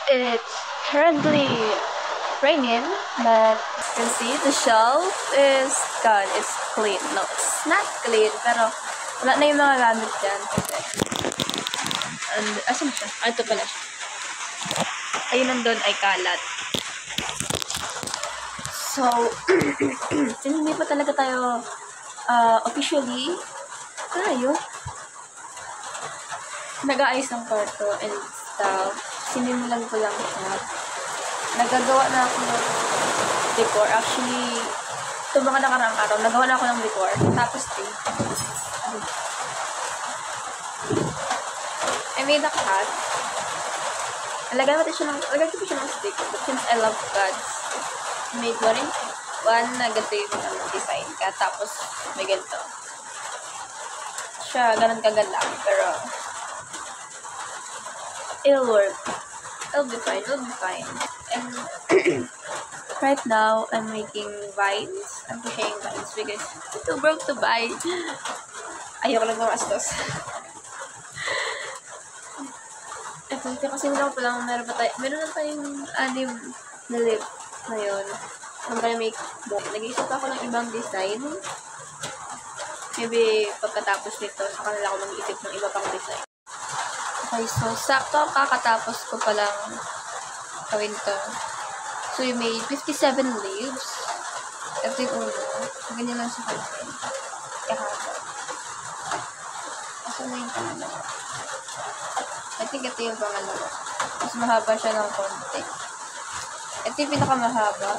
It's currently raining, but you can see the shelf is gone. It's clean. No, it's not clean, pero wala na yung mga gamit dyan. And, asan siya? Ah, ito pala siya. Ayun nandun ay kalat. So, since hindi pa talaga tayo officially nag-aayos ng kwarto and stuff. Sinimulan ko lang siya. Nagagawa na ako ng decor. Actually, ito mga nakaraang araw, nagawa na ako ng decor. Tapos, I made a cat. Lagyan ko siya ng stick. But since I love cats, I made one na ganito yung design ka. Tapos, may ganito. Siya, ganun kaganda. Pero, it'll work. It'll be fine. And right now, I'm making vines. I'm pushing vines because it's too broke to buy. Ayoko lang mamastos. Kasi wala ko palang meron na tayong anim na lip ngayon. I'm gonna make book. Nag-iisip ako ng ibang design. Maybe pagkatapos nito, sa kanila ako mag-iisip ng iba pang design. Okay, so sakto kakatapos ko palang gawin to. So we made 57 leaves. Ito yung ulo. Ganyan lang sa content. Kahaba. Asa na yung pangalawa? I think ito yung pangalawa. Mas mahaba siya ng konti. Ito yung pinakamahaba.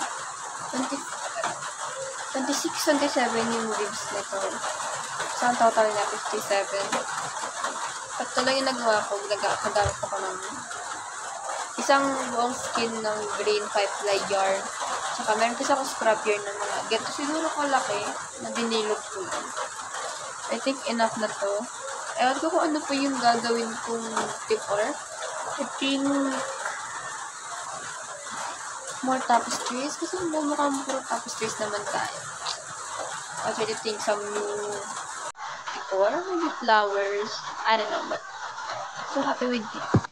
26, 27 yung leaves nito. So, ang total na 57. At ito lang yung nagawa ko. Nagamit ako ng isang buong skin ng green 5-ply yarn. Saka meron kasi ako scrap yarn ng mga ganito siguro kalaki na binilog ko lang. I think enough na to. Ewan ko kung ano po yung gagawin kong decor. I think more tapestries. Kasi mukhang puro tapestries naman tayo. I'll try to think some new decor. Maybe flowers. I don't know, but so happy with it.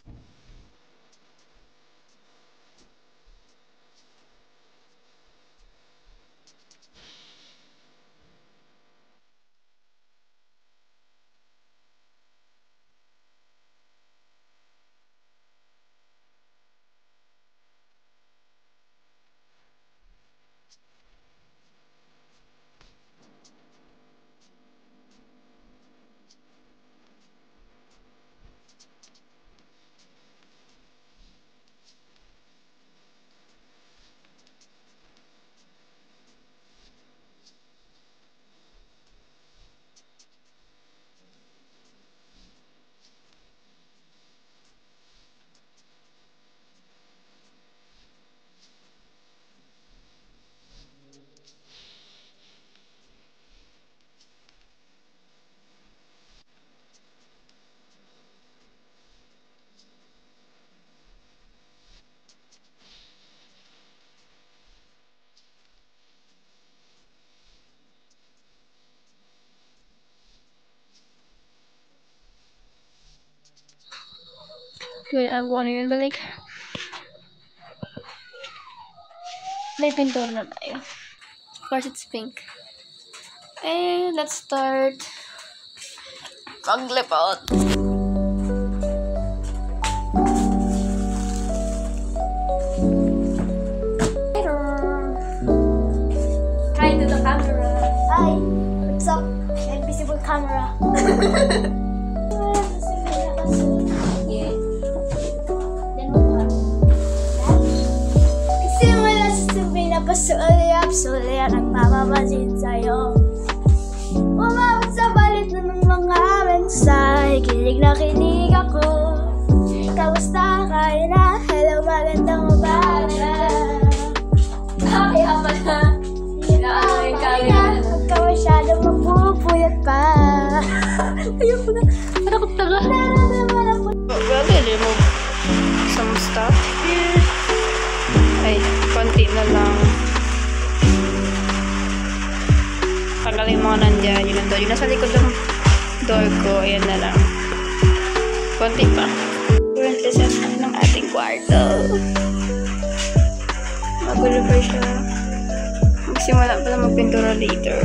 Okay, I'm going to balik. May pintura na tayo. Of course, it's pink. And let's start maglipot. Hi to the camera. Hi, what's up? Invisible camera. Sulit ang mapapansin sa'yo. Umabot sa balit na ng mga mensahe. Kilig na kilig ako. Kamusta ka na? Hello, magandang umaga. Kaya pala. Huwag ka masyadong mapupuyat pa. Ayun po na. Takot na ka. Well, remove some stuff here. Ay, konti na lang. Tanggalin yung mga nandyan. Yun nandun. Yung nasa likod ng door ko. Ayan na lang. Konti pa. Currently set ng ating kwarto. Magulo pa siya. Magsimula pala magpintura later.